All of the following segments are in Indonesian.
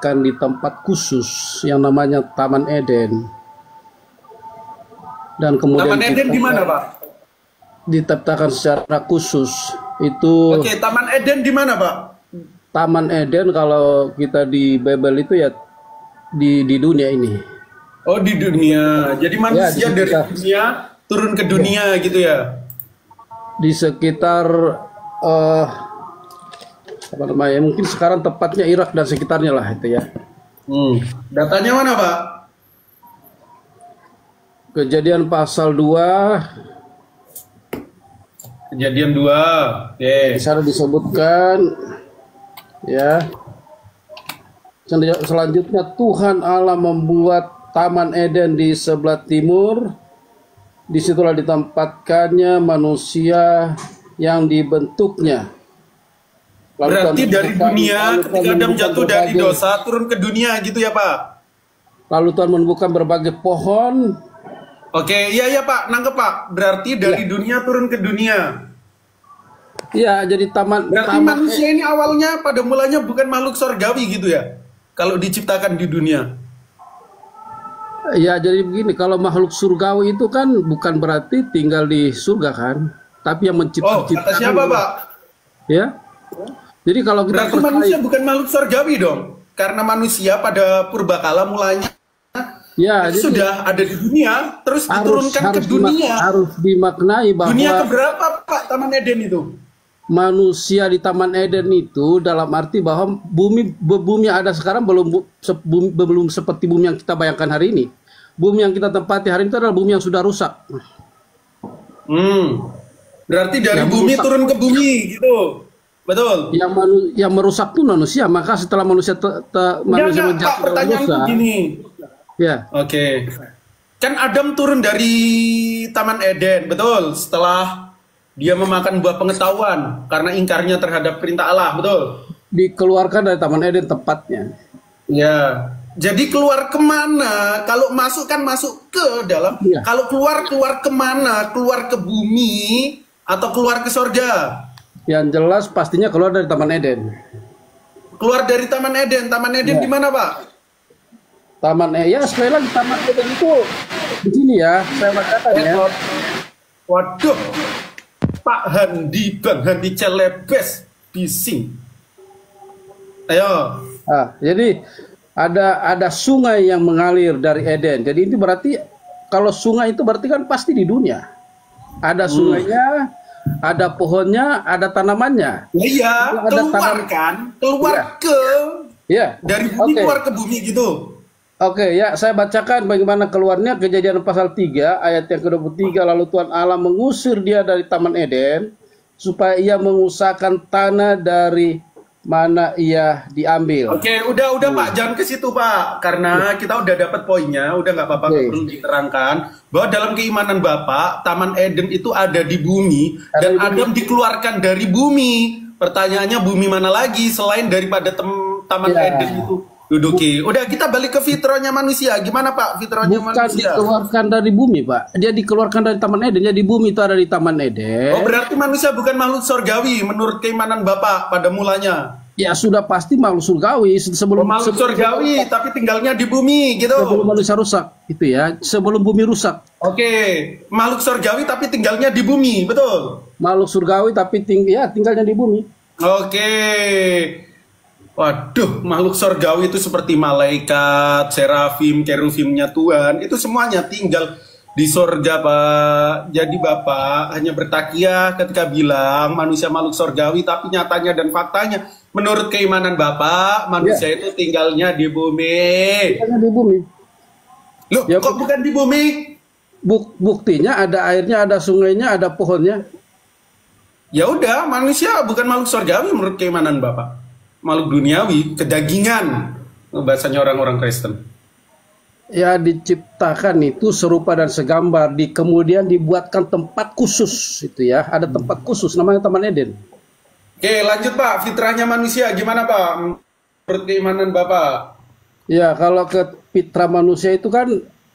ditempatkan di tempat khusus yang namanya Taman Eden. Dan kemudian Taman Eden di mana, Pak? Ditetapkan secara khusus. Itu Oke, Taman Eden di mana, Pak? Taman Eden kalau kita di Bible itu ya di dunia ini. Oh, di dunia. Jadi manusia di dari sekitar- dunia turun ke dunia gitu ya. Di sekitar apa namanya? Mungkin sekarang tepatnya Irak dan sekitarnya lah itu ya. Datanya mana, Pak? Kejadian pasal 2 Kejadian 2. di Oke. sana disebutkan ya. Selanjutnya Tuhan Allah membuat Taman Eden di sebelah timur. Disitulah ditempatkannya manusia yang dibentuknya. Berarti dari dunia lalu Tuhan ketika Adam menumbuhkan jatuh dari berbagai- dosa turun ke dunia gitu ya, Pak? Lalu Tuhan menumbuhkan berbagai pohon. Oke, iya ya Pak, nangkep Pak. Berarti dari dunia turun ke dunia. Ya, jadi Berarti manusia ini awalnya pada mulanya bukan makhluk surgawi gitu ya? Kalau diciptakan di dunia. Ya, jadi begini, kalau makhluk surgawi itu kan bukan berarti tinggal di surga kan, tapi yang Oh, menciptakan. kata siapa Pak? Ya. Jadi kalau kita Berarti manusia bukan makhluk surgawi dong? Karena manusia pada purbakala mulanya ya, itu jadi sudah ada di dunia, terus diturunkan ke dunia. harus dimaknai bahwa Dunia keberapa Pak Taman Eden itu? manusia di Taman Eden itu dalam arti bahwa bumi ada sekarang belum seperti bumi yang kita bayangkan hari ini. Bumi yang kita tempati hari ini itu adalah bumi yang sudah rusak. Berarti dari Yang bumi merusak. turun ke bumi gitu. Betul. Yang merusak pun manusia. Maka setelah manusia manusia Pak, menjatuh dalam pertanyaanku dosa, gini. ya, Oke. Kan Adam turun dari Taman Eden, betul? Setelah dia memakan buah pengetahuan karena ingkarnya terhadap perintah Allah, betul? dikeluarkan dari Taman Eden tepatnya. Ya. Jadi keluar kemana? Kalau masuk kan masuk ke dalam. Iya. Kalau keluar kemana? Keluar ke bumi atau keluar ke sorga? Yang jelas pastinya keluar dari Taman Eden. Keluar dari Taman Eden. Taman Eden Iya. di mana, Pak? Ya sekali lagi Taman Eden itu begini ya, saya katakan ya. Waduh, Pak Handi, Bang Handi Celebes, bising. Ayo. Jadi ada sungai yang mengalir dari Eden. Jadi itu berarti kalau sungai itu berarti kan pasti di dunia. Ada sungainya, ada pohonnya, ada tanamannya. Iya, Ada keluar tanam- kan? Keluar Iya. ke Ya. dari bumi Oke. keluar ke bumi gitu. Oke, ya saya bacakan bagaimana keluarnya. Kejadian pasal 3 ayat yang ke-23. Lalu Tuhan Allah mengusir dia dari Taman Eden supaya ia mengusahakan tanah dari mana ia diambil. Oke, udah Pak, jangan ke situ Pak, karena kita udah dapat poinnya, udah nggak apa-apa, nggak Oke. perlu diterangkan bahwa dalam keimanan Bapak, Taman Eden itu ada di bumi Ada dan di bumi. Adam dikeluarkan dari bumi. Pertanyaannya bumi mana lagi selain daripada Taman Ya. Eden itu duduki. Udah kita balik ke fitrahnya manusia. Gimana Pak fitrahnya Bukan manusia? dikeluarkan dari bumi, Pak. Dia dikeluarkan dari Taman Eden. Jadi bumi itu ada di Taman Eden. Oh berarti manusia bukan makhluk surgawi menurut keimanan Bapak pada mulanya. Ya sudah pasti makhluk surgawi sebelum Makhluk surgawi tapi tinggalnya di bumi gitu. sebelum manusia rusak itu ya, sebelum bumi rusak. Oke, makhluk surgawi tapi tinggalnya di bumi, betul? Makhluk surgawi tapi tinggalnya di bumi. Oke. Waduh, makhluk surgawi itu seperti malaikat, serafim, kerufimnya Tuhan, itu semuanya tinggal di surga, Pak. Jadi Bapak hanya bertakiah ketika bilang manusia makhluk surgawi, tapi nyatanya dan faktanya, menurut keimanan Bapak, manusia itu tinggalnya di bumi. Tinggalnya di bumi. Loh, Ya, kok bukan di bumi? Buktinya ada airnya, ada sungainya, ada pohonnya. Ya udah, manusia bukan makhluk surgawi menurut keimanan Bapak. Makhluk duniawi, kedagingan. Bahasanya orang-orang Kristen. Ya diciptakan itu serupa dan segambar, kemudian dibuatkan tempat khusus itu ya, ada tempat khusus namanya Taman Eden. Oke, lanjut Pak. Fitrahnya manusia gimana Pak? Menurut keimanan Bapak. Ya kalau ke fitrah manusia itu kan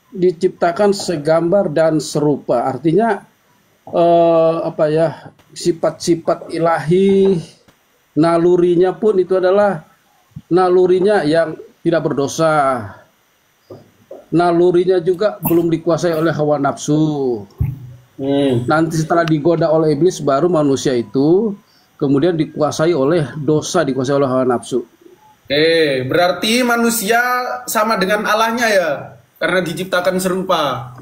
diciptakan segambar dan serupa, artinya sifat-sifat ilahi, nalurinya pun itu adalah nalurinya yang tidak berdosa. Nalurinya juga belum dikuasai oleh hawa nafsu. Nanti setelah digoda oleh iblis, baru manusia itu kemudian dikuasai oleh dosa, dikuasai oleh hawa nafsu. Berarti manusia sama dengan Allahnya ya, karena diciptakan serupa.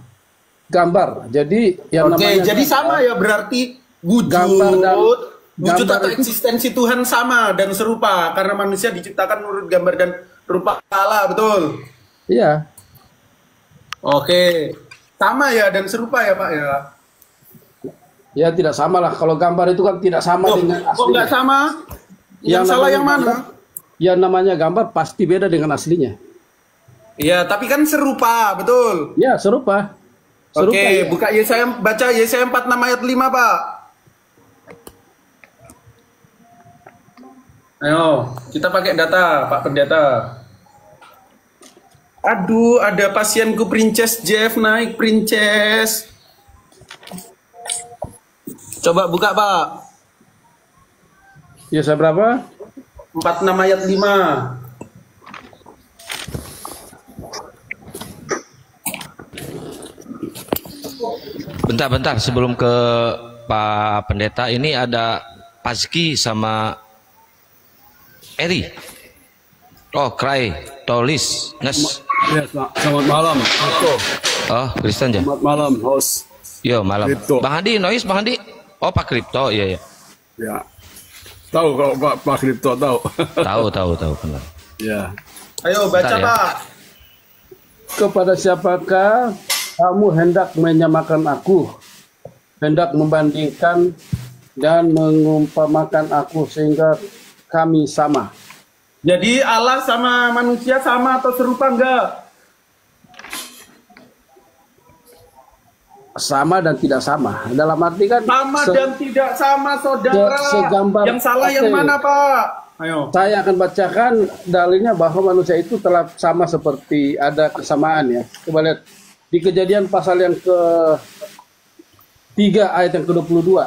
Gambar. Jadi yang namanya jadi sama ya, berarti wujud atau eksistensi Tuhan sama dan serupa karena manusia diciptakan menurut gambar dan rupa Allah, betul? Iya. Oke, sama ya dan serupa ya Pak ya? Ya tidak sama lah. Kalau gambar itu kan tidak sama dengan aslinya. Kok nggak sama? Yang salah yang mana? Yang namanya gambar pasti beda dengan aslinya. Iya, tapi kan serupa, betul? Ya, serupa. Oke, buka Yesaya, baca Yesaya 46 ayat 5, Pak. Ayo, kita pakai data, Pak Pendeta. Aduh, ada pasienku Princess Jeff naik, Princess. Coba buka, Pak. Yesaya berapa? 46 ayat 5. Bentar, sebelum ke Pak Pendeta, ini ada Pazki sama Eri. Oh, Krai, Tolis, Nes. Ya, selamat malam. Oh, Kristen ya. Selamat malam, host. Yo, malam. Kripto. Bang Handi, Nois, Bang Handi. Oh, Pak Kripto, iya. Ya. Tahu kalau Pak Kripto tahu. Tahu benar. Ya. Ayo baca, Bentar, ya. Pak. Kepada siapakah kamu hendak menyamakan aku, hendak membandingkan dan mengumpamakan aku sehingga kami sama. Jadi Allah sama manusia sama atau serupa enggak? Sama dan tidak sama. Dalam arti kan Sama dan tidak sama, saudara. segambar. Yang salah yang mana, Pak? Ayo. Saya akan bacakan dalilnya bahwa manusia itu telah sama seperti ada kesamaan ya. Coba lihat di Kejadian pasal yang ke-3 ayat yang ke-22.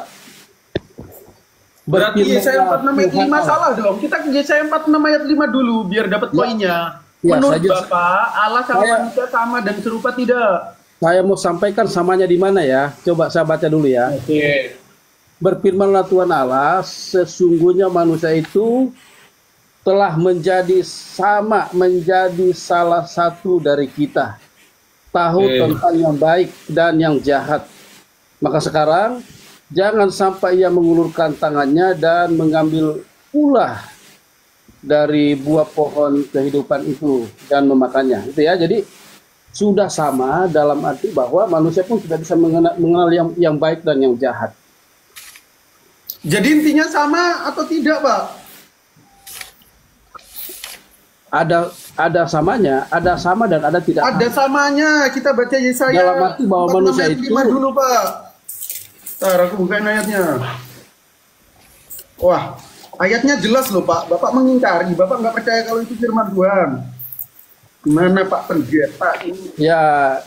Berarti Yesaya 46 ayat 5 salah dong. Kita ke Yesaya 46 ayat 5 dulu biar dapat poinnya. Ya, Menurut saya- Bapak, Allah sama manusia sama dan serupa tidak? Saya mau sampaikan samanya di mana ya. Coba saya baca dulu ya. Oke. Berfirmanlah Tuhan Allah, sesungguhnya manusia itu telah menjadi sama, menjadi salah satu dari kita. Tahu tentang yang baik dan yang jahat. Maka sekarang, jangan sampai ia mengulurkan tangannya dan mengambil ulah dari buah pohon kehidupan itu dan memakannya. Itu ya, jadi sudah sama dalam arti bahwa manusia pun sudah bisa mengenal yang baik dan yang jahat. Jadi intinya sama atau tidak, Pak? Ada samanya, ada sama dan ada tidak. Ada samanya. Kita baca Yesaya Dalam arti bahwa 46 manusia ayat itu 5 dulu, Pak. Ntar aku bukain ayatnya. Wah, ayatnya jelas loh, Pak. Bapak mengingkari, Bapak nggak percaya kalau itu firman Tuhan. Gimana Pak Pendeta ini? Ya,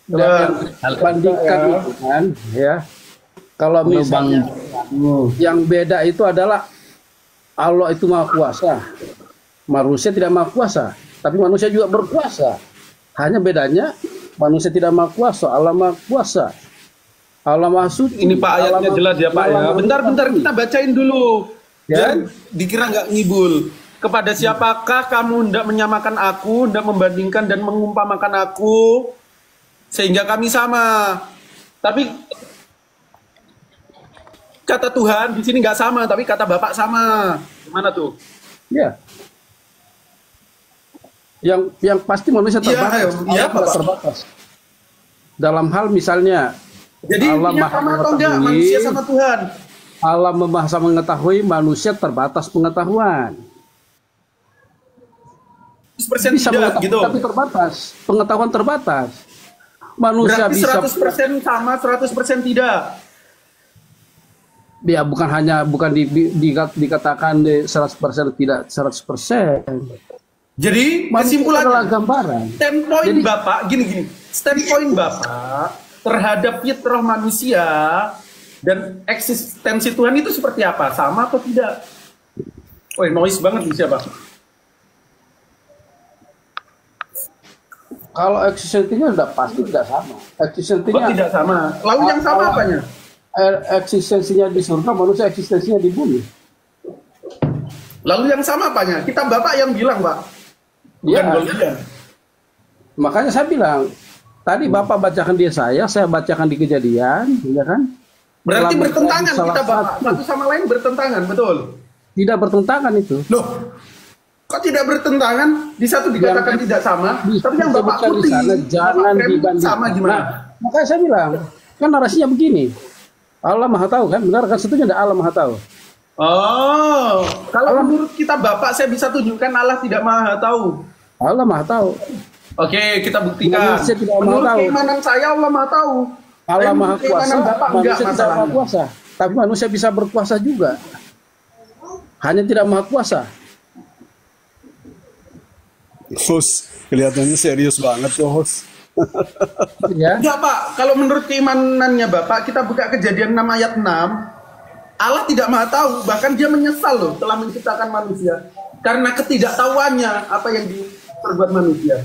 dan bandingkan itu kan, ya. Kalau misalnya yang beda itu adalah Allah itu maha kuasa, manusia tidak maha kuasa, tapi manusia juga berkuasa. Hanya bedanya manusia tidak maha kuasa, Allah maha kuasa. Allah maha suci. Ini Pak ayatnya Allah jelas ya Pak ya. Allah Bentar kita bacain dulu. Ya. Biar dikira nggak ngibul. Kepada siapakah kamu hendak menyamakan aku, hendak membandingkan dan mengumpamakan aku, sehingga kami sama. Tapi kata Tuhan di sini nggak sama, tapi kata Bapak sama. Gimana tuh? Ya. Yang pasti manusia terbatas. Iya, Allah Pak. terbatas. Dalam hal misalnya Jadi Allah intinya maha sama atau enggak? mengetahui. Manusia sama Tuhan. Allah maha mengetahui, manusia terbatas pengetahuan. 100% Bisa tidak mengetahui, gitu. tapi terbatas. Pengetahuan terbatas. Manusia Berarti bisa 100% sama, 100% tidak. ya bukan dikatakan 100% tidak 100%. Jadi Manusia adalah kesimpulannya, gambaran. standpoint Jadi- Bapak gini. Standpoint Bapak terhadap fitrah manusia dan eksistensi Tuhan itu seperti apa? Sama atau tidak? Woi, noise banget nih siapa? Kalau eksistensinya sudah pasti tidak sama. Eksistensinya tidak sama. Lalu yang sama apanya? Eksistensinya di surga, manusia eksistensinya di bumi. Lalu yang sama apanya? Kita Bapak yang bilang, Pak. Bukan Goldian. Makanya saya bilang, tadi Bapak bacakan di saya bacakan di Kejadian, ya kan? Berarti Dalam bertentangan salah kita Bapak. Satu sama lain bertentangan, betul? Tidak bertentangan itu. Loh, kok tidak bertentangan? Di satu dikatakan tidak sama, tapi yang Bapak di putih, sana jangan dibandingkan. sama gimana? Nah, makanya saya bilang, kan narasinya begini. Allah Maha Tahu kan? Benar kan? Setuju tidak Allah Maha Tahu? Oh, kalau menurut kita Bapak, saya bisa tunjukkan Allah tidak Maha Tahu. Allah Maha Tahu. Oke, kita buktikan. Manusia tidak Menurut Maha Tahu. keimanan saya Allah Maha Tahu. Allah Tapi Maha menurut keimanan Kuasa, Bapak enggak manusia tidak Maha masalahnya. Kuasa. Tapi manusia bisa berkuasa juga. Hanya tidak Maha Kuasa. Host, kelihatannya serius banget tuh host. Ya. Enggak Pak, kalau menurut keimanannya Bapak, kita buka Kejadian 6 ayat 6, Allah tidak Maha Tahu, bahkan dia menyesal loh telah menciptakan manusia karena ketidaktahuannya apa yang diperbuat manusia.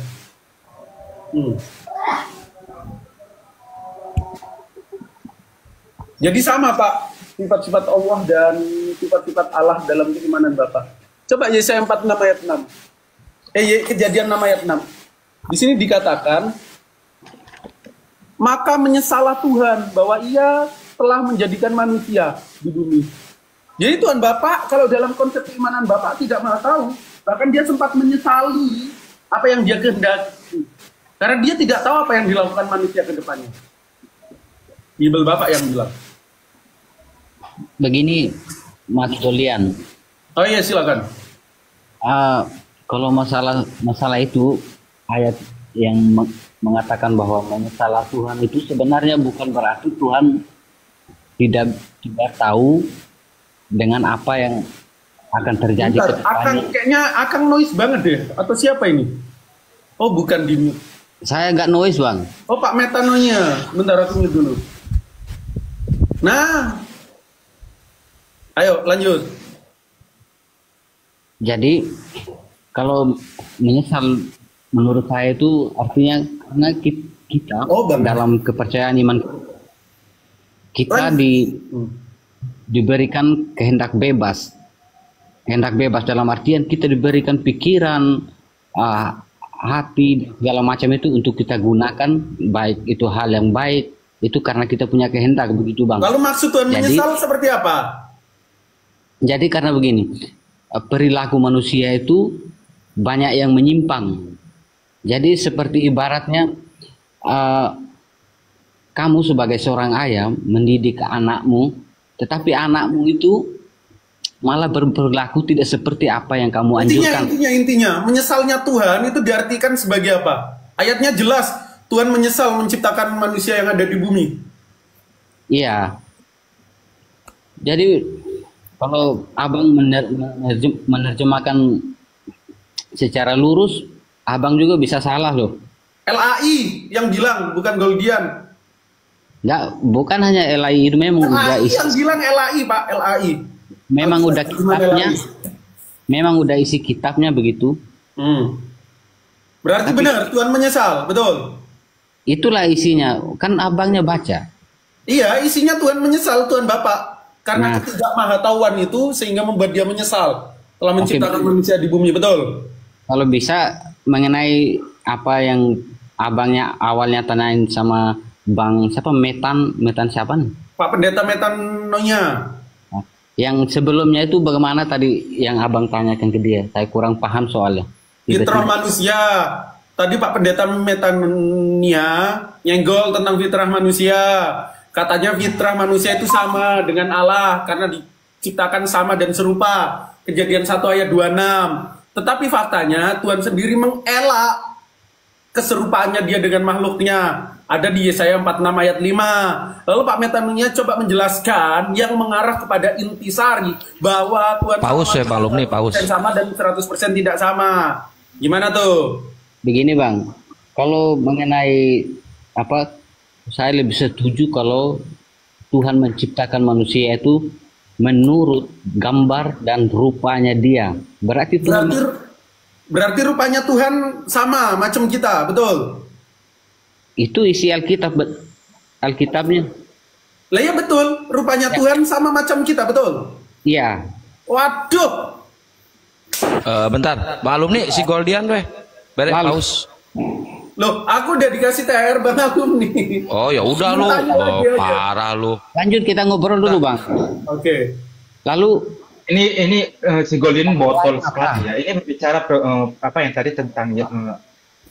Jadi sama Pak, sifat-sifat Allah dan sifat-sifat Allah dalam keimanan Bapak. Coba Yesaya 46 ayat 6. Kejadian 6 ayat 6. Di sini dikatakan, maka menyesalah Tuhan bahwa ia telah menjadikan manusia di bumi. Jadi Tuhan Bapak, kalau dalam konsep keimanan Bapak tidak Maha Tahu, bahkan dia sempat menyesali apa yang dia kehendaki. Karena dia tidak tahu apa yang dilakukan manusia ke depannya. Bibel Bapak yang bilang. Begini, Mas Dolian. Oh iya, silakan. Kalau masalah itu ayat yang mengatakan bahwa menyesalah Tuhan itu sebenarnya bukan berarti Tuhan tidak tahu dengan apa yang akan terjadi ke depannya. Kayaknya Akang noise banget deh. Atau siapa ini? Oh bukan di mute. Saya nggak noise bang. Oh Pak Metanonya. Bentar aku mute dulu. Nah, ayo lanjut. Jadi kalau menyesal menurut saya itu artinya karena kita dalam kepercayaan iman kita diberikan kehendak bebas dalam artian kita diberikan pikiran, hati, segala macam itu untuk kita gunakan, baik itu hal yang baik itu karena kita punya kehendak, begitu bang. Lalu maksud Tuhan menyesal seperti apa? Jadi karena begini, perilaku manusia itu banyak yang menyimpang. Jadi seperti ibaratnya kamu sebagai seorang ayah mendidik anakmu, tetapi anakmu itu malah berperilaku tidak seperti apa yang kamu anjurkan. Intinya menyesalnya Tuhan itu diartikan sebagai apa? Ayatnya jelas, Tuhan menyesal menciptakan manusia yang ada di bumi. Iya. Jadi kalau abang menerjemahkan secara lurus, abang juga bisa salah loh. LAI yang bilang, bukan Goldian. Enggak, bukan hanya LAI itu memang udah isi. Yang bilang LAI Pak, LAI. Memang udah kitabnya. Memang udah isi kitabnya begitu. Berarti benar Tuhan menyesal, betul. Itulah isinya, kan abangnya baca. Iya, isinya Tuhan menyesal, Tuhan Bapak. Karena ketidakmahatauan itu sehingga membuat dia menyesal telah menciptakan manusia di bumi, betul. Kalau bisa mengenai apa yang abangnya awalnya tanyain sama Bang siapa Metan siapa nih? Pak Pendeta Metanonya. Yang sebelumnya itu bagaimana tadi yang abang tanyakan ke dia? Saya kurang paham soalnya. Fitrah manusia. Tadi Pak Pendeta Metanonya nyenggol tentang fitrah manusia. Katanya fitrah manusia itu sama dengan Allah karena diciptakan sama dan serupa. Kejadian 1 ayat 26. Tetapi faktanya Tuhan sendiri mengelak keserupaannya dia dengan makhluknya. Ada di Yesaya 46 ayat 5. Lalu Pak Metanonya coba menjelaskan yang mengarah kepada intisari bahwa Tuhan paus ya Pak Alumni, paus. Sama dan 100% tidak sama. Gimana tuh? Begini Bang, kalau mengenai apa, saya lebih setuju kalau Tuhan menciptakan manusia itu menurut gambar dan rupanya dia. Berarti Berarti rupanya Tuhan sama macam kita, betul? Itu isi Alkitabnya. Lah ya betul, rupanya Tuhan sama macam kita, betul? Iya. Waduh. Bentar, maklum nih si Goldian weh. Bere Lalu. paus. Loh, aku udah dikasih THR Bang Alum nih. Oh ya udah lu. Tanya lagi Oh, aja. parah lu. Lanjut kita ngobrol dulu, Bang. Oke. Lalu Ini si Golin botol sekali ya. Ini bicara apa yang tadi tentang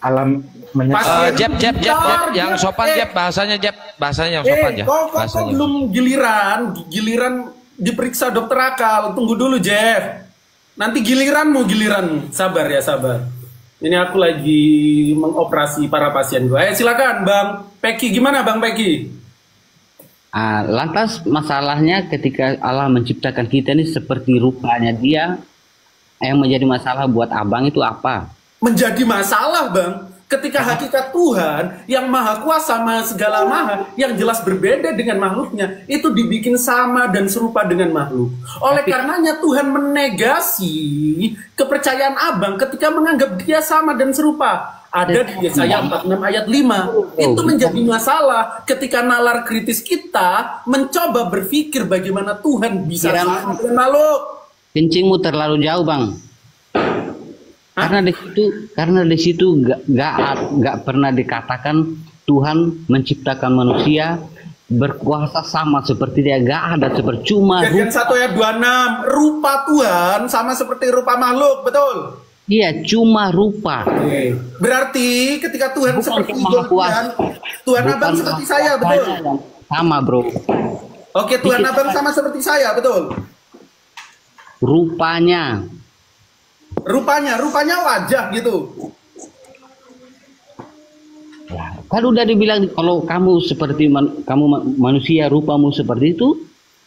alam menyesal. Jeb, yang sopan Jeb, bahasanya yang sopan ya. Kok Bahasanya. belum giliran diperiksa dokter akal. Tunggu dulu, Jeff. Nanti giliranmu. Sabar ya, sabar. Ini aku lagi mengoperasi para pasien gue. Silakan Bang Peki. Gimana Bang Peki? lantas masalahnya ketika Allah menciptakan kita ini seperti rupanya Dia, yang menjadi masalah buat abang itu apa? Menjadi masalah Bang ketika hakikat Tuhan yang maha kuasa, maha segala maha, yang jelas berbeda dengan makhluknya, itu dibikin sama dan serupa dengan makhluk. Oleh karenanya Tuhan menegasi kepercayaan abang ketika menganggap dia sama dan serupa. Ada di Yesaya 46 ayat 5. Itu menjadi masalah ketika nalar kritis kita mencoba berpikir bagaimana Tuhan bisa sama dengan makhluk. Kencingmu terlalu jauh, Bang. Karena di situ nggak pernah dikatakan Tuhan menciptakan manusia berkuasa sama seperti Dia, nggak ada, percuma. Kejadian 1 ayat 26, rupa Tuhan sama seperti rupa makhluk, betul? Iya, cuma rupa. Berarti ketika Tuhan Bukan seperti maha kuasa. Tuhan abang seperti saya, betul? Sama, bro. Oke, Tuhan abang sama seperti saya, betul? Rupanya wajah gitu. Kan udah dibilang kalau kamu seperti kamu manusia, rupamu seperti itu,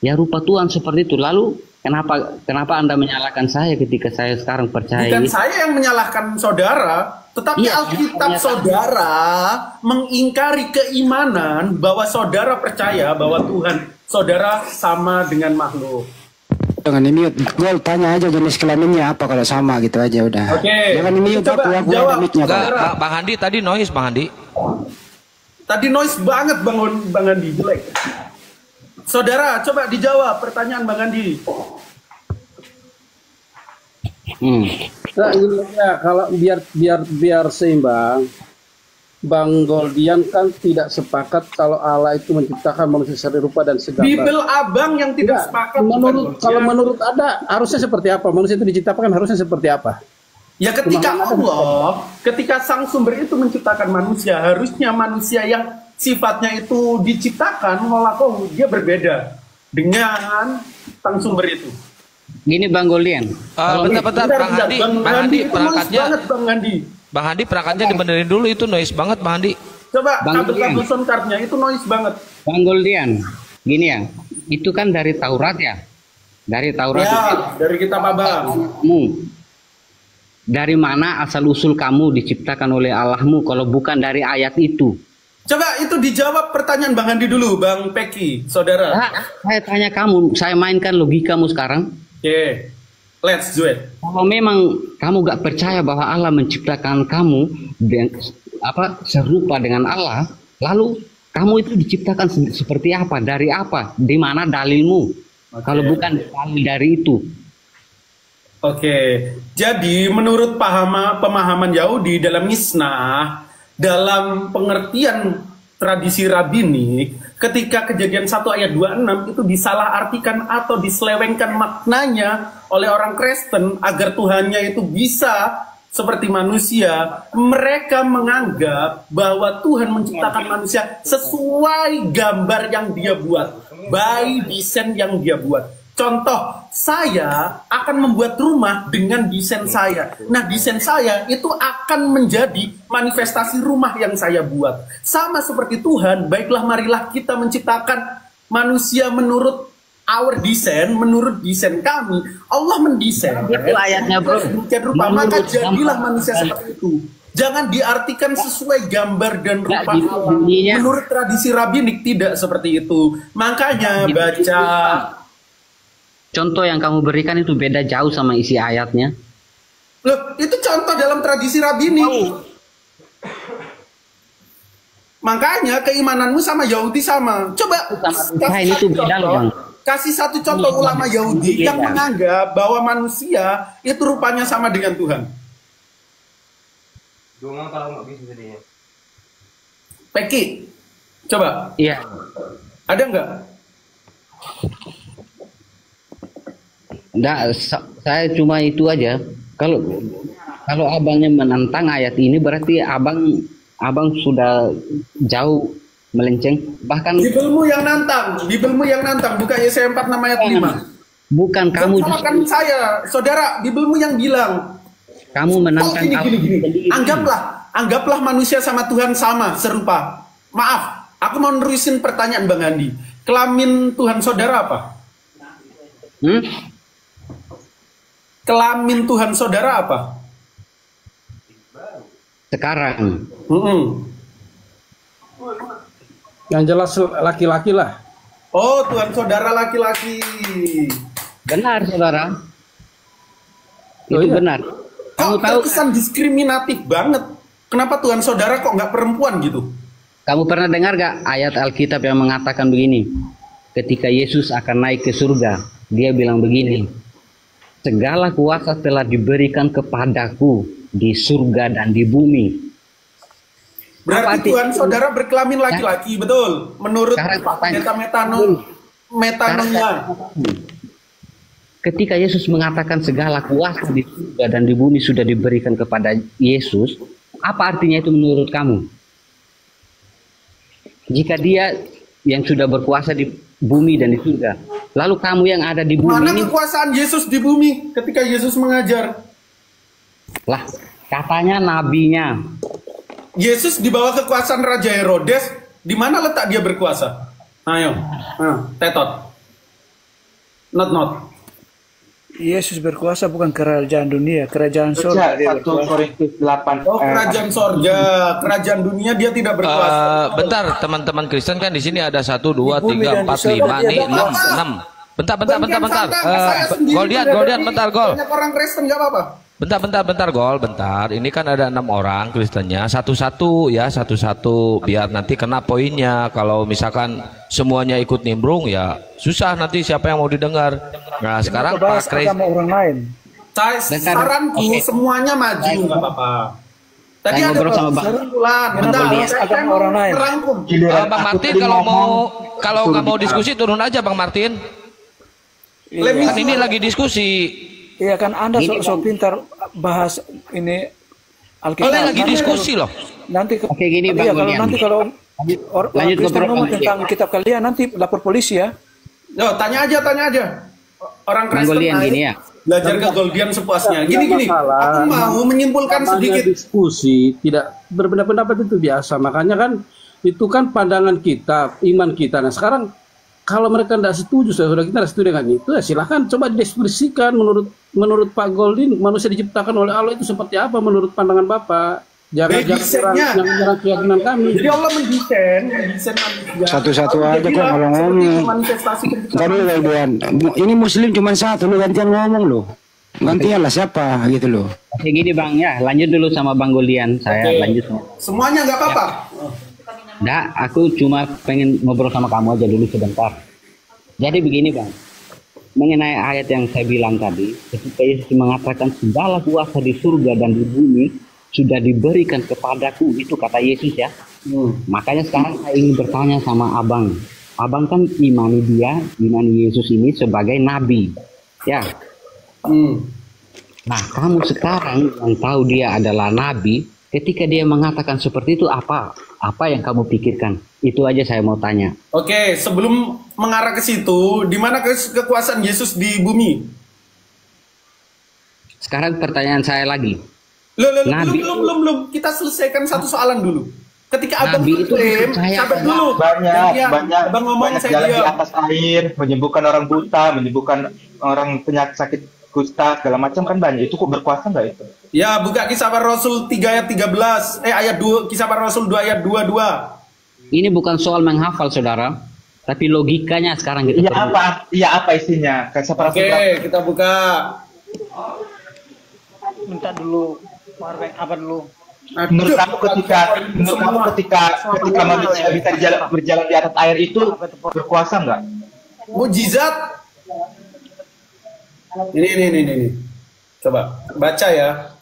ya rupa Tuhan seperti itu. Lalu kenapa Anda menyalahkan saya ketika saya sekarang percaya? Bukan saya yang menyalahkan saudara, tetapi Alkitab saudara mengingkari keimanan bahwa saudara percaya bahwa Tuhan saudara sama dengan makhluk. Jangan di-mute. Gue tanya aja jenis kelaminnya apa, kalau sama gitu aja udah. Oke. Jangan di-mute, Coba aku jawab. mic-nya. Enggak, Bang Handi tadi noise Bang Handi. Tadi noise banget Bang Andi, jelek. Saudara, coba dijawab pertanyaan Bang Andi. Nah, ini ya, kalau biar seimbang, Bang Goldian kan tidak sepakat kalau Allah itu menciptakan manusia serupa dan segambar. Bibel abang yang tidak sepakat. Menurut Anda harusnya seperti apa? Manusia itu diciptakan harusnya seperti apa? Ya ketika sang sumber itu menciptakan manusia, harusnya manusia yang sifatnya itu diciptakan ngelakuin dia berbeda dengan sang sumber itu. Gini Bang Goldian. Bentar Bang Handi perangkatnya. Bang Handi perangkatnya dibenerin dulu, itu noise banget Bang Handi. Coba Bang kabel sound cardnya itu noise banget. Bang Goldian, gini ya, itu kan dari Taurat ya, dari Taurat. Ya, dari kitab abang. Dari mana asal usul kamu diciptakan oleh Allahmu kalau bukan dari ayat itu? Coba itu dijawab pertanyaan Bang Handi dulu, Bang Peki, saudara. Saya tanya kamu, saya mainkan logikamu sekarang. Oke, let's do it. Kalau memang kamu gak percaya bahwa Allah menciptakan kamu serupa dengan Allah, lalu kamu itu diciptakan seperti apa? Dari apa? Di mana dalilmu? Kalau bukan dalil dari itu. Oke, jadi menurut pemahaman Yahudi dalam Misnah, dalam pengertian tradisi rabbinik, ketika Kejadian 1 ayat 26 itu disalahartikan atau diselewengkan maknanya oleh orang Kristen agar Tuhannya itu bisa seperti manusia, mereka menganggap bahwa Tuhan menciptakan manusia sesuai gambar yang Dia buat, by design yang Dia buat. Contoh, saya akan membuat rumah dengan desain saya. Nah, desain saya itu akan menjadi manifestasi rumah yang saya buat. Sama seperti Tuhan, baiklah marilah kita menciptakan manusia menurut our design, menurut desain kami. Allah mendesain. Itu ayatnya, bro. Rupa, maka jadilah manusia seperti itu. Jangan diartikan sesuai gambar dan rupa Allah. Menurut tradisi rabbinik tidak seperti itu. Makanya baca... Contoh yang kamu berikan itu beda jauh sama isi ayatnya. Loh, itu contoh dalam tradisi Rabini. Makanya keimananmu sama Yahudi sama. Coba Tuhan itu beda loh, Bang. kasih satu contoh ulama Yahudi yang menganggap bahwa manusia itu rupanya sama dengan Tuhan. Peki, coba. Iya. Ada nggak? Enggak, saya cuma itu aja. Kalau abangnya menentang ayat ini berarti abang sudah jauh melenceng. Bahkan Bibelmu yang nantang, bukan Yesaya 46 ayat 5. bukan kamu Kan saya, saudara, Bibelmu yang bilang. kamu menantang Gini. Anggaplah manusia sama Tuhan sama, serupa. Maaf, aku mau nerusin pertanyaan Bang Andi. Kelamin Tuhan saudara apa? Kelamin Tuhan saudara apa? sekarang. Yang jelas laki-laki lah. Oh, Tuhan saudara laki-laki. Benar, saudara. Oh, Itu iya. benar. Kamu Kok tahu, terkesan diskriminatif banget? Kenapa Tuhan saudara kok nggak perempuan gitu? kamu pernah dengar gak ayat Alkitab yang mengatakan begini? Ketika Yesus akan naik ke surga, dia bilang begini, segala kuasa telah diberikan kepadaku di surga dan di bumi. Berarti Tuhan saudara berkelamin laki-laki, betul? Menurut metanoia. Ketika Yesus mengatakan segala kuasa di surga dan di bumi sudah diberikan kepada Yesus, apa artinya itu menurut kamu? Jika dia yang sudah berkuasa di bumi dan di surga, lalu kamu yang ada di bumi Mana ini, kekuasaan Yesus di bumi ketika Yesus mengajar? lah katanya nabinya. Yesus di bawah kekuasaan Raja Herodes, di mana letak dia berkuasa? Ayo, tetot. Not. Yesus berkuasa bukan kerajaan dunia, kerajaan surga dia 1 berkuasa. Korintus 8. Oh, kerajaan sorga, kerajaan dunia dia tidak berkuasa. Bentar, teman-teman Kristen kan di sini ada 1, 2, Di bumi 3, dan di 4, surga 5 dia nih, berkuasa. 6. Bentar. Saya sendiri Goldian, menghadapi bentar, Gol. banyak orang Kristen, nggak apa-apa. Bentar, Gol, bentar. Ini kan ada 6 orang Kristennya, satu-satu ya, satu-satu biar nanti kena poinnya. Kalau misalkan semuanya ikut nimbrung ya susah nanti siapa yang mau didengar. Nah, sekarang Pak Bahas Kris, agama orang lain. Saranku semuanya maju, nggak apa-apa. Tadi Saya ada ngobrol sama Bang. kesimpulan. Bentar, bahas saya agama mau orang lain. merangkum. Bang Martin kalau nggak mau diskusi turun aja Bang Martin. Kan ini lagi diskusi. Iya kan Anda so pintar bahas ini Alkitab. Oleh lagi Nanti diskusi loh. Nanti Oke, gini, Bang iya, kalau Golian. nanti kalau orang lanjut Kristen ngobrol, ngomong Bang. tentang kitab kalian nanti lapor polisi ya. Yo, tanya aja. Orang Bang Kristen Golian naik, gini ya. belajar ke Goldian sepuasnya. Gini. Aku mau menyimpulkan Namanya sedikit. diskusi, tidak berbeda pendapat itu biasa. Makanya kan itu kan pandangan kita, iman kita. Nah sekarang kalau mereka tidak setuju, saudara kita tidak setuju dengan itu, ya silahkan coba dideskripsikan menurut Pak Goldin, manusia diciptakan oleh Allah itu seperti apa menurut pandangan Bapak. Jangan menyerang keyakinan kami. Jadi Allah mendesain manusia. Satu-satu Lalu dia aja kok bilang, kalau seperti ngomong. manifestasi kebenaran. Kan lu Goldian, ini muslim cuma satu, lu gantian ngomong lu. Gantian lah siapa gitu loh. Oke gini Bang ya, lanjut dulu sama Bang Golian. Saya Oke. lanjut. Semuanya nggak apa-apa. Nggak, aku cuma pengen ngobrol sama kamu aja dulu sebentar. Jadi begini Bang, mengenai ayat yang saya bilang tadi, ketika Yesus mengatakan segala kuasa di surga dan di bumi sudah diberikan kepadaku, itu kata Yesus ya. Makanya sekarang saya ingin bertanya sama Abang. Abang kan imani Yesus ini sebagai nabi, ya. Nah, kamu sekarang yang tahu dia adalah nabi, ketika dia mengatakan seperti itu apa yang kamu pikirkan? Itu aja saya mau tanya. Oke, sebelum mengarah ke situ, di mana kekuasaan Yesus di bumi? Sekarang pertanyaan saya lagi. Nabi- Belum. Kita selesaikan satu soalan dulu. Ketika abang Nabi itu klaim, dipercaya sabar dulu. banyak Abang ngomong saya jalan di diam. atas air, menyembuhkan orang buta, menyembuhkan orang penyakit sakit kusta segala macam kan banyak. Itu kok berkuasa nggak itu? Ya, buka Kisah Para Rasul 3 ayat 13. Ayat 2, Kisah Para Rasul 2 ayat 22. Ini bukan soal menghafal, saudara, tapi logikanya sekarang kita perlu. Iya apa isinya? Kayak seperti Oke, kita buka. minta dulu apa dulu? Menurut kamu ketika manusia bisa berjalan di atas air itu berkuasa nggak? Mukjizat. Ini. Coba baca ya.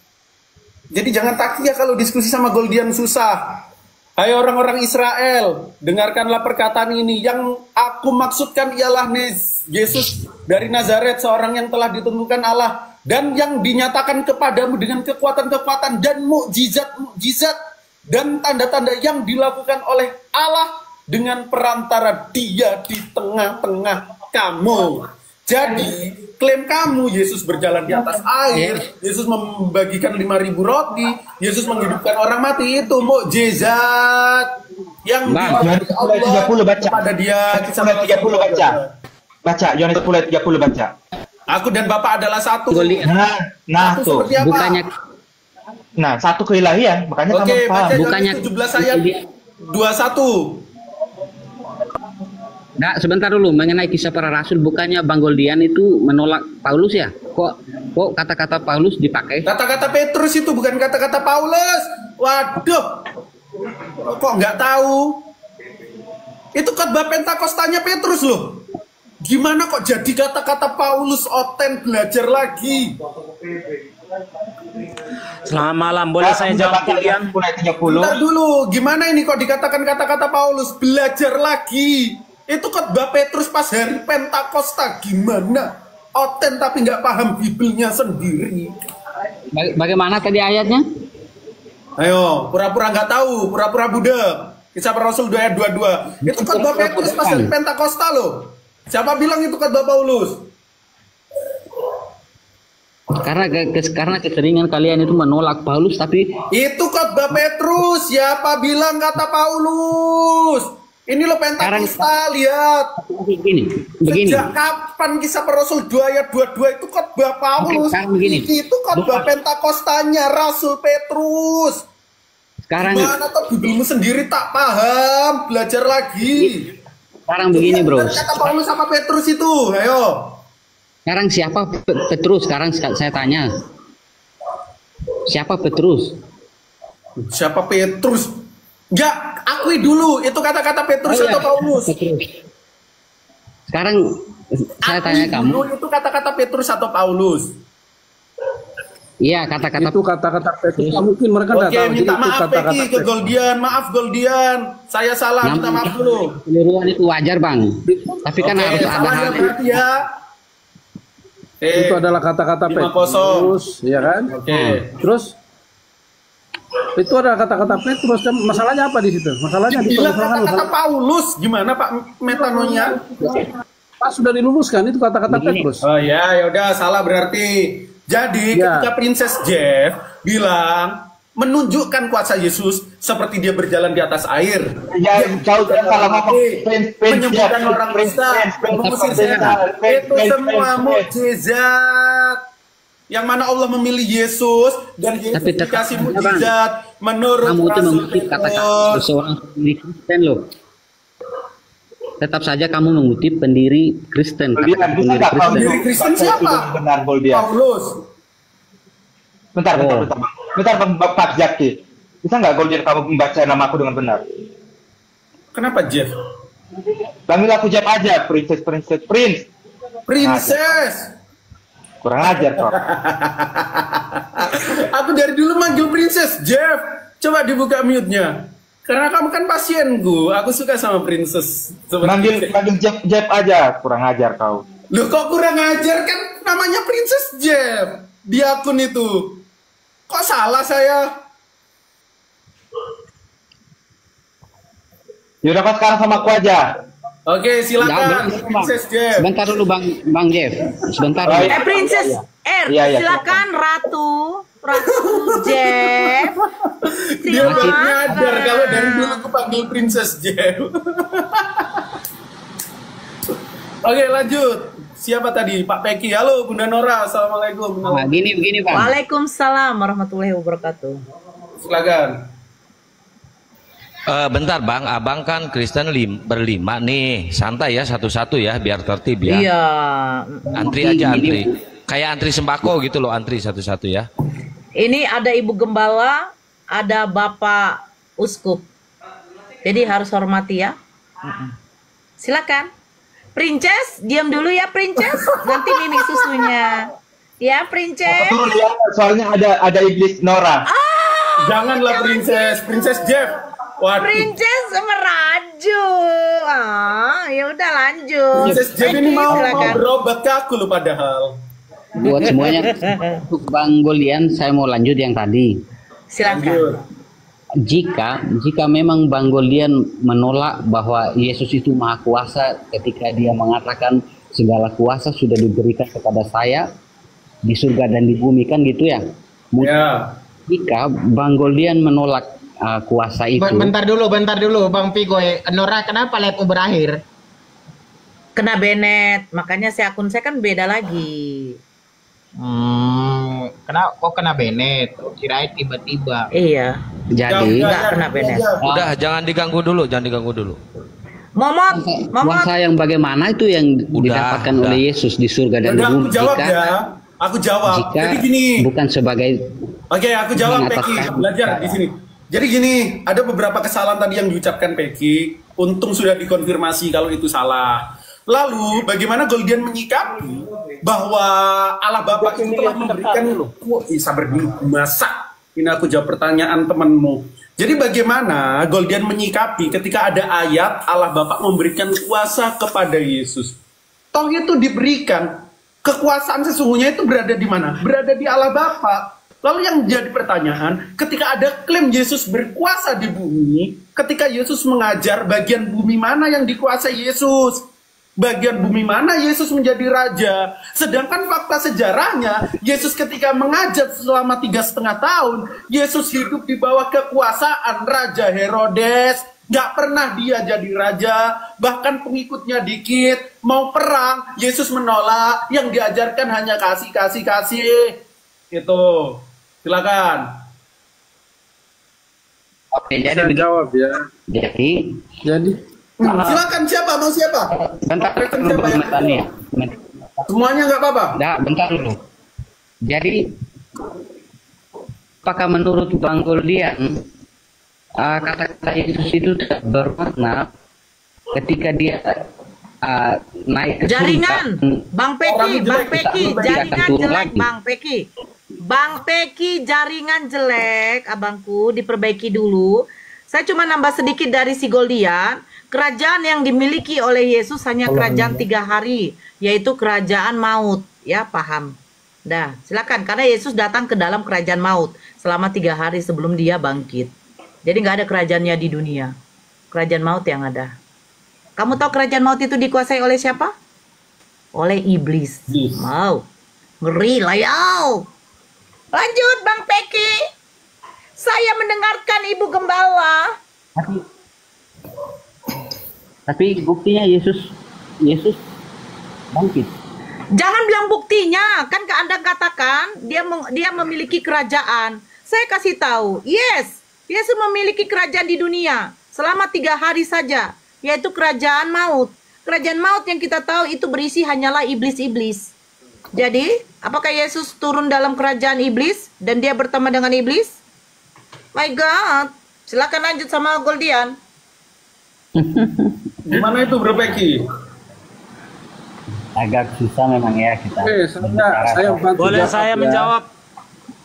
Jadi jangan takiyah kalau diskusi sama Goldian susah. Hai orang-orang Israel, dengarkanlah perkataan ini. Yang aku maksudkan ialah Yesus dari Nazaret, seorang yang telah ditentukan Allah dan yang dinyatakan kepadamu dengan kekuatan-kekuatan dan mukjizat-mukjizat dan tanda-tanda yang dilakukan oleh Allah dengan perantara Dia di tengah-tengah kamu. Jadi klaim kamu Yesus berjalan di atas air, Yesus membagikan 5.000 roti, Yesus menghidupkan orang mati, itu mukjizat yang Yohanes 10:30 baca. Kepada Dia. Kisah 30 baca. Baca Yohanes 10:30 baca. Aku dan Bapa adalah satu. Nah tuh. Seperti apa? Bukannya Satu keilahian, makanya kamu Oke, paham. baca Bukannya- Yohanes 17 ayat 21. Nah, sebentar dulu mengenai kisah para rasul, bukannya Bang Goldian itu menolak Paulus ya? Kok kata-kata Paulus dipakai? Kata-kata Petrus itu bukan kata-kata Paulus. Waduh. Kok nggak tahu? Itu khotbah Pentakostanya Petrus loh. Gimana kok jadi kata-kata Paulus? Oten belajar lagi. Selamat malam, boleh saya jawab Goldian? 10:30. Bentar dulu, gimana ini kok dikatakan kata-kata Paulus? Belajar lagi. Itu khotbah Petrus pas hari Pentakosta. Gimana? Oten tapi nggak paham Bibelnya sendiri. Bagaimana tadi ayatnya? Ayo, pura-pura nggak tahu, pura-pura budak. Kisah para Rasul 2 ayat 22. Itu khotbah Petrus pas hari Pentakosta loh. Siapa bilang itu khotbah Paulus? Karena keseringan kalian itu menolak Paulus, tapi Itu khotbah Petrus. Siapa bilang kata Paulus? Ini lo Pentakosta, lihat. begini. Sejak kapan kisah para Rasul 2 ayat 22 itu khotbah Paulus? sekarang begini. Itu khotbah Pentakostanya Rasul Petrus. Sekarang Mana tuh Bibelmu sendiri tak paham? Belajar lagi. sekarang begini, Bro. Kata Paulus sama Petrus itu, ayo. Sekarang siapa Petrus? Sekarang saya tanya. Siapa Petrus? Siapa Petrus? Enggak, akui dulu itu kata-kata Petrus atau Paulus. Petrus. Sekarang saya Akui tanya kamu. dulu itu kata-kata Petrus atau Paulus. Iya, kata-kata Itu kata-kata Petrus. Mungkin mereka nggak Oke, tahu. Jadi minta itu maaf kata-kata Peki ke Petrus. Goldian. Maaf Goldian, saya salah, minta maaf dulu. Keliruan itu wajar, Bang. Tapi kan Oke, harus ada salah ya hal. berarti ya. Itu adalah kata-kata 5-0. Petrus, ya kan? Oke. Terus itu adalah kata-kata Petrus. Masalahnya apa di situ? Masalahnya di Bilang pengusahaan kata-kata Paulus, gimana Pak Metanonya? Pas sudah diluluskan itu kata-kata Petrus. Oh ya, udah salah berarti. Jadi Ya. ketika Princess Jeff bilang menunjukkan kuasa Yesus seperti dia berjalan di atas air. Ya, jauh dari salah ngomong. Menyembuhkan orang kusta, mengusir setan. Itu semua mukjizat. Yang mana Allah memilih Yesus dan Yesus Tapi tetap dikasih aja, Bang. mukjizat menurut Kamu itu Rasul mengutip kata-kata Petrus. seseorang pendiri Kristen loh. Tetap saja kamu mengutip pendiri Kristen. Goldian, Kata-kata bisa pendiri nggak Kristen. Pendiri Kristen baca siapa? itu dengan benar, Goldian? Paulus. Bentar, Bang. Bentar, Bang Pak Jaki. Bisa nggak Goldian kamu membaca nama aku dengan benar? Kenapa Jeff? Panggil aku Jeff aja, Prince. Princess. Kurang ajar kok. Aku dari dulu manggil Princess Jeff. Coba dibuka mute-nya. Karena kamu kan pasienku. Aku suka sama Princess. Manggil Jeff aja, kurang ajar kau. Loh kok kurang ajar, kan namanya Princess Jeff di akun itu. Kok salah saya? Yaudah kau sekarang sama aku aja. Oke, silakan Ya, Princess Jeff. Sebentar dulu Bang Jeff. Sebentar. Oh, dulu. iya. Princess R, Iya, silakan Ratu Jeff. Dia baru Silakan. nyadar kalau dari dulu aku panggil Princess Jeff. Oke, lanjut. Siapa tadi? Pak Peki. Halo, Bunda Nora. Assalamualaikum. Nah, begini Bang. Waalaikumsalam warahmatullahi wabarakatuh. Silakan. Bentar Bang, abang kan Kristen berlima nih, santai ya satu-satu ya biar tertib ya. Iya. Antri aja antri, kayak antri sembako gitu loh, antri satu-satu ya. Ini ada Ibu Gembala, ada Bapak Uskup. Jadi harus hormati ya. Silakan. Princess, diam dulu ya Princess. Nanti mimi susunya. Ya Princess. Turun ya, soalnya ada iblis Nora. Janganlah Princess Jeff. Waduh. Princess meraju. Ya udah lanjut. Princess Jeff ini mau berobat ke aku loh padahal. Buat semuanya, untuk Bang Golian, saya mau lanjut yang tadi. Silakan. Jika memang Bang Golian menolak bahwa Yesus itu maha kuasa ketika dia mengatakan segala kuasa sudah diberikan kepada saya di surga dan di bumi, kan gitu ya? Ya. Jika Bang Golian menolak kuasa itu. Bentar dulu Bang Pigoy. Nora, kenapa live berakhir? Kena Bennett, makanya akun saya kan beda lagi. Kok kena Bennett? Kirain tiba-tiba. Iya. Jadi enggak kena Bennett. Udah, jangan diganggu dulu. Momot. kuasa yang bagaimana itu yang didapatkan oleh Yesus di surga dan di bumi? Aku jawab. Jika Jadi gini. bukan sebagai. Oke, aku jawab Peki. Belajar di sini. Jadi gini, ada beberapa kesalahan tadi yang diucapkan Peki. Untung sudah dikonfirmasi kalau itu salah. Lalu bagaimana Goldian menyikapi bahwa Allah Bapa itu telah memberikan loh. Sabar dulu, masak. Ini aku jawab pertanyaan temanmu. Jadi bagaimana Goldian menyikapi ketika ada ayat Allah Bapa memberikan kuasa kepada Yesus? Toh itu diberikan. Kekuasaan sesungguhnya itu berada di mana? Berada di Allah Bapa. Lalu yang jadi pertanyaan, ketika ada klaim Yesus berkuasa di bumi, ketika Yesus mengajar, bagian bumi mana yang dikuasai Yesus? Bagian bumi mana Yesus menjadi raja? Sedangkan fakta sejarahnya, Yesus ketika mengajar selama 3,5 tahun, Yesus hidup di bawah kekuasaan Raja Herodes. Gak pernah dia jadi raja, bahkan pengikutnya dikit. Mau perang, Yesus menolak. Yang diajarkan hanya kasih. Itu, silakan. Oke, jadi jawab ya. Jadi. Silakan, siapa? Mau siapa? Bentar, ya? Semuanya nggak apa-apa? Nah, bentar dulu. Jadi, apakah menurut Bang Goldian kata-kata Yesus itu tidak bermakna ketika dia naik ke jaringan surga? Bang Peki, jaringan jelek Bang Peki, jaringan jelek, abangku, diperbaiki dulu. Saya cuma nambah sedikit dari si Goldian. Kerajaan yang dimiliki oleh Yesus hanya kerajaan 3 hari, yaitu kerajaan maut. Ya, paham? Dah, silakan. Karena Yesus datang ke dalam kerajaan maut selama 3 hari sebelum dia bangkit. Jadi nggak ada kerajaannya di dunia. Kerajaan maut yang ada. Kamu tahu kerajaan maut itu dikuasai oleh siapa? Oleh iblis. Mau. Ngeri lah ya. Lanjut Bang Peki. Saya mendengarkan Ibu Gembala. Tapi buktinya Yesus bangkit. Jangan bilang buktinya, kan Anda katakan dia memiliki kerajaan. Saya kasih tahu, yes, Yesus memiliki kerajaan di dunia selama 3 hari saja, yaitu kerajaan maut. Kerajaan maut yang kita tahu itu berisi hanyalah iblis-iblis. Jadi, apakah Yesus turun dalam kerajaan iblis dan dia bertemu dengan iblis? My God, silakan lanjut sama Goldian. Gimana itu Bro Peki? Agak susah memang ya kita. Saya boleh saya menjawab?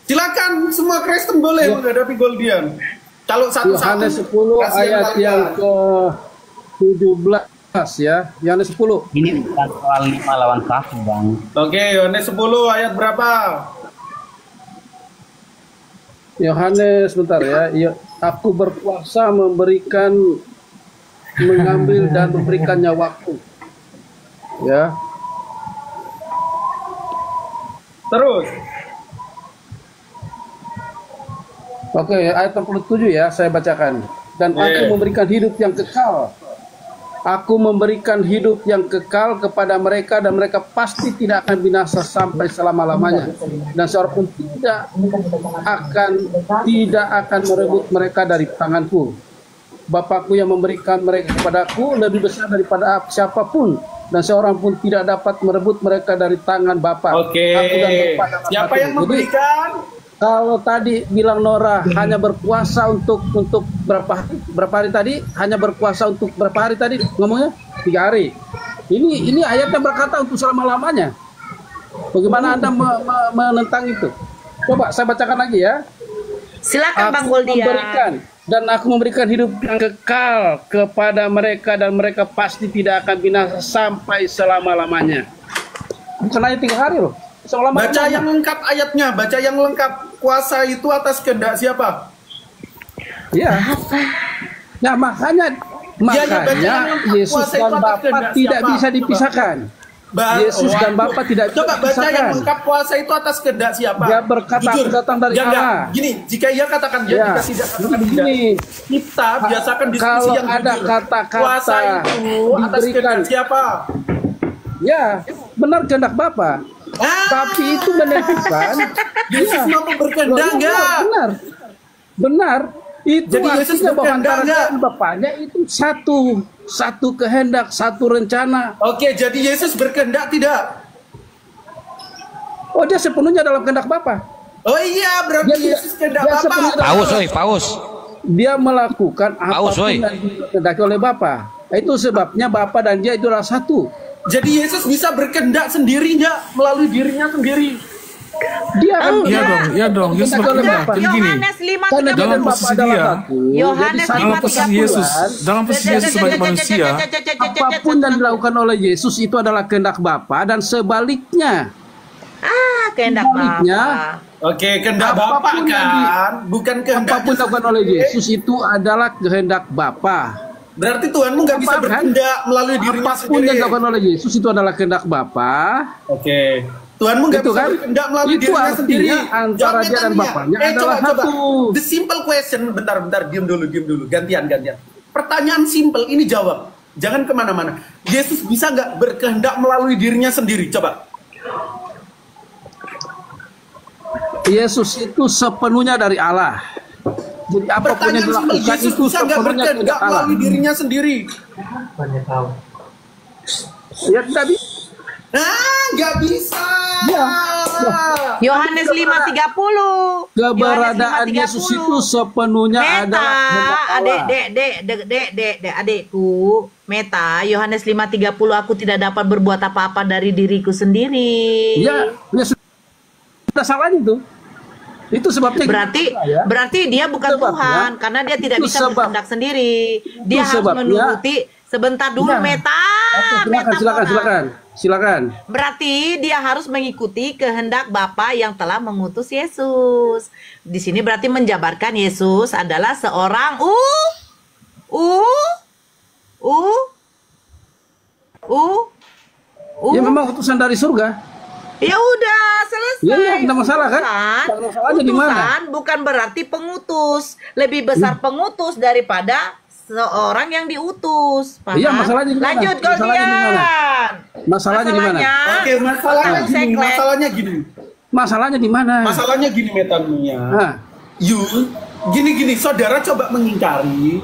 Silakan, semua Kristen boleh menghadapi Goldian. Kalau satu-satu. Yohanes 10 ayat yang ke-17 ya. Yohanes 10. Ini bukan soal 5 lawan 1, Bang. Oke, Yohanes 10 ayat berapa? Yohanes bentar ya. Aku berkuasa mengambil dan memberikannya waktu. Ya. Terus. Oke, ayat 67 ya, saya bacakan. Dan aku memberikan hidup yang kekal. Aku memberikan hidup yang kekal kepada mereka dan mereka pasti tidak akan binasa sampai selama-lamanya. Dan seorang pun tidak akan merebut mereka dari tanganku. Bapakku yang memberikan mereka kepadaku lebih besar daripada siapapun, dan seorang pun tidak dapat merebut mereka dari tangan Bapa. Oke. Siapa yang memberikan? Kalau tadi bilang Nora hanya berkuasa untuk berapa hari tadi? Hanya berkuasa untuk berapa hari tadi? Ngomongnya 3 hari. Ini ayatnya berkata untuk selama-lamanya. Bagaimana Anda menentang itu? Coba saya bacakan lagi ya. Silakan Bang Goldian. Dan aku memberikan hidup yang kekal kepada mereka dan mereka pasti tidak akan binasa sampai selama-lamanya. Bukan hanya 3 hari loh. Baca yang lengkap ayatnya, baca yang lengkap. Kuasa itu atas kehendak siapa? Ya. Nah makanya Yesus dan Bapa tidak bisa dipisahkan. Yesus dan Bapa tidak bisa Coba baca yang lengkap, kuasa itu atas kehendak siapa? Dia berkata aku datang dari Allah. Gini, jika ia katakan dia, jika tidak katakan tidak. Kita biasakan diskusi kalau yang ada jujur. kata-kata Kuasa itu atas kehendak siapa? Ya, benar kehendak Bapa. Tapi itu menentukan Yesus mampu berkehendak enggak? Benar. Itu jadi Yesus artinya bahwa berkehendak antara dan Bapaknya itu satu kehendak, satu rencana. Oke, jadi Yesus berkehendak tidak? Oh, dia sepenuhnya dalam kehendak Bapa. Oh iya, berarti Yesus kehendak Bapa. Paus. Dia melakukan apapun yang dikehendaki oleh Bapa. Itu sebabnya Bapa dan dia itulah satu. Jadi Yesus bisa berkehendak sendiri nggak melalui dirinya sendiri? Dia kan iya dong. Yesus berkehendak. Jadi gini. Dalam posisi dia, dalam posisi Yesus sebagai manusia, apapun yang dilakukan oleh Yesus itu adalah kehendak Bapa dan sebaliknya. Kehendak Bapa. Oke, kehendak Bapa kan, bukan kehendak. Apapun dilakukan oleh Yesus itu adalah kehendak Bapa. Berarti Tuhanmu nggak bisa berkehendak melalui dirinya apapun sendiri. yang dilakukan oleh Yesus itu adalah kehendak Bapa. Oke. Tuhanmu nggak bisa berkehendak melalui dirinya sendiri. Antara dia dan Bapaknya adalah satu. The simple question. Bentar, diam dulu. Gantian. Pertanyaan simple, ini jawab. Jangan kemana-mana. Yesus bisa nggak berkehendak melalui dirinya sendiri? Coba. Yesus itu sepenuhnya dari Allah. Jadi apapun yang dilakukan itu sepenuhnya kehendak Allah. Melalui dirinya sendiri. Ya tidak bisa. Nggak bisa. Yohanes 5:30. Keberadaan Yesus itu sepenuhnya adalah kehendak Allah. Adekku, Meta, Yohanes 5:30, aku tidak dapat berbuat apa-apa dari diriku sendiri. Ya sudah salah itu. Itu sebabnya berarti dia bukan Tuhan karena dia tidak bisa berkehendak sendiri. Dia harus menuruti. Sebentar dulu, Meta. Silakan. Berarti dia harus mengikuti kehendak Bapa yang telah mengutus Yesus. Di sini berarti menjabarkan Yesus adalah seorang Ya memang utusan dari surga. Ya udah selesai. Ya, tidak masalah kan? Masalahnya di mana? Bukan berarti pengutus. Lebih besar pengutus daripada seorang yang diutus. Paham? Iya, masalahnya di mana? Lanjut, Goldian. Masalahnya di mana? Oke, masalahnya di mana? Masalahnya gini Metania. Gini, saudara coba mengingkari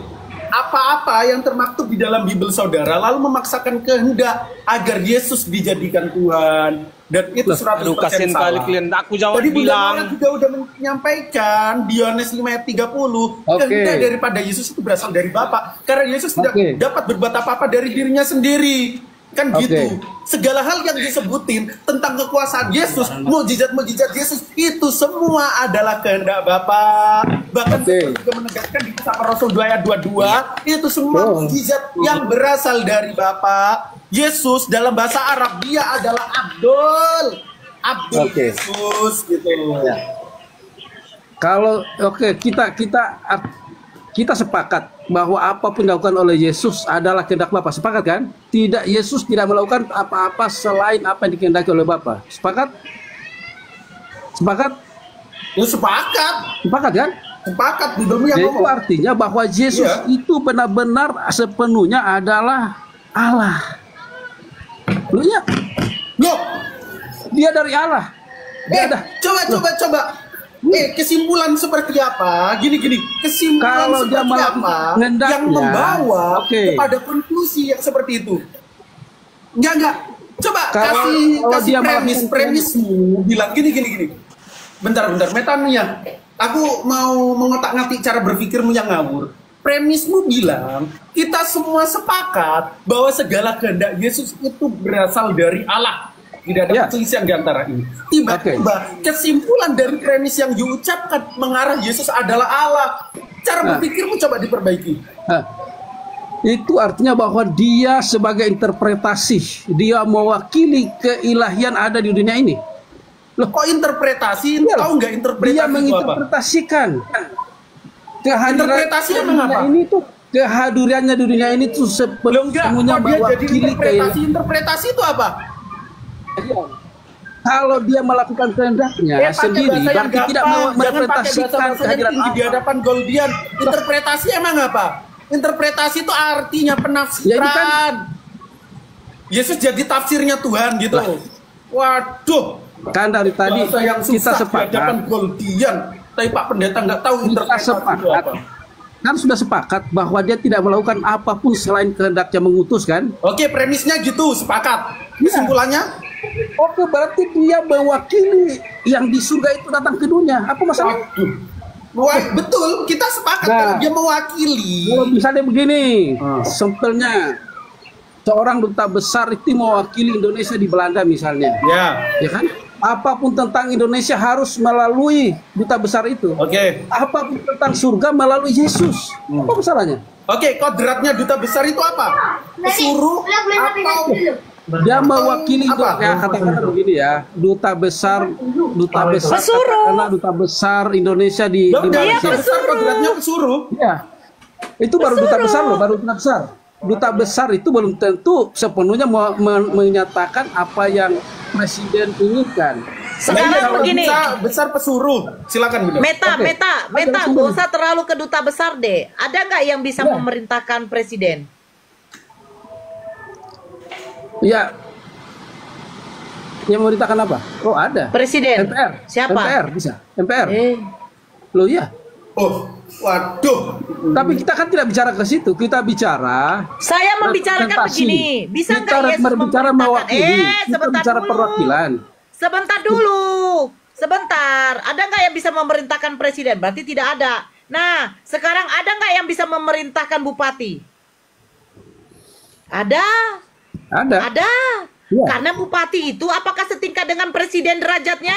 apa-apa yang termaktub di dalam Bible saudara, lalu memaksakan kehendak agar Yesus dijadikan Tuhan. Dan itu 100% salah. Aku jawab Tadi bilang. juga udah menyampaikan di Yohanes 5:30, kehendak daripada Yesus itu berasal dari Bapa. Karena Yesus tidak dapat berbuat apa-apa dari dirinya sendiri. Kan gitu. Segala hal yang disebutin tentang kekuasaan Yesus, mukjizat-mukjizat Yesus, itu semua adalah kehendak Bapa. Bahkan juga menegaskan di Kisah Para Rasul 2 ayat 22, itu semua mukjizat yang berasal dari Bapa. Yesus dalam bahasa Arab dia adalah Abdul Yesus gitu. Kalau kita sepakat bahwa apapun dilakukan oleh Yesus adalah kehendak Bapa. Sepakat kan? Yesus tidak melakukan apa-apa selain apa yang dikehendaki oleh Bapa. Sepakat? Ya sepakat. Sepakat kan? Sepakat. Itu artinya bahwa Yesus itu benar-benar sepenuhnya adalah Allah. Lihat. Dia dari Allah. Coba. Kesimpulan seperti apa? Gini. Kesimpulan kalau seperti apa yang membawa kepada konklusi yang seperti itu? Enggak. Coba kasih premismu. Bilang gini. bentar, Metanoia. Aku mau mengotak-ngatik cara berpikirmu yang ngawur. Premismu bilang kita semua sepakat bahwa segala kehendak Yesus itu berasal dari Allah. Tidak ada perselisihan di antara ini. Tiba-tiba kesimpulan dari premis yang diucapkan mengarah Yesus adalah Allah. Cara berpikirmu coba diperbaiki. Itu artinya bahwa dia sebagai interpretasi, dia mewakili keilahian ada di dunia ini. Loh, kok interpretasi? Tahu nggak interpretasi dia itu menginterpretasikan apa? Interpretasi emang apa? Ini tuh kehadirannya di dunia ini tuh sepenuhnya mewakili interpretasi itu apa? Kalau dia melakukan kehendaknya sendiri, berarti tidak menginterpretasikan kehadiran Allah. Di hadapan Goldian, interpretasi emang apa? Interpretasi itu artinya penafsiran. Ya, kan? Yesus jadi tafsirnya Tuhan gitu. Waduh. Kan dari tadi kita sepakat. Di hadapan Goldian, tapi Pak Pendeta nggak tahu interpretasi itu apa. Kan sudah sepakat bahwa dia tidak melakukan apapun selain kehendaknya mengutus kan? Oke, premisnya gitu, sepakat. Kesimpulannya? Oke, berarti dia mewakili yang di surga itu datang ke dunia. Apa masalahnya? Betul, kita sepakat kalau dia mewakili. Kalau misalnya begini, sampelnya seorang duta besar itu mewakili Indonesia di Belanda misalnya. Ya kan? Apapun tentang Indonesia harus melalui duta besar itu. Oke. Apapun tentang surga melalui Yesus. Apa masalahnya? Oke, kodratnya duta besar itu apa? Pesuruh atau dia mewakili itu kayak katakanlah begini ya, duta besar pesuruh. Duta besar Indonesia di Malaysia. Kodratnya pesuruh. Ya. Itu baru duta besar loh, baru duta besar. Duta besar itu belum tentu sepenuhnya menyatakan apa yang presiden inginkan. Sekarang begini, besar pesuruh, silakan Bunda. Meta, gak usah terlalu ke duta besar deh. Ada nggak yang bisa memerintahkan presiden? Ya, yang memerintahkan apa? Oh ada. Presiden. MPR. Siapa? MPR bisa. MPR. Loh ya. Oh, waduh. Tapi kita kan tidak bicara ke situ. Kita bicara. Saya membicarakan begini. Bisa nggak Yesus berbicara mewakili? Sebentar bicara dulu. perwakilan. Sebentar dulu. Sebentar. Ada nggak yang bisa memerintahkan presiden? Berarti tidak ada. Nah, sekarang ada nggak yang bisa memerintahkan bupati? Ada. Ada. Ya. Karena bupati itu apakah setingkat dengan presiden derajatnya?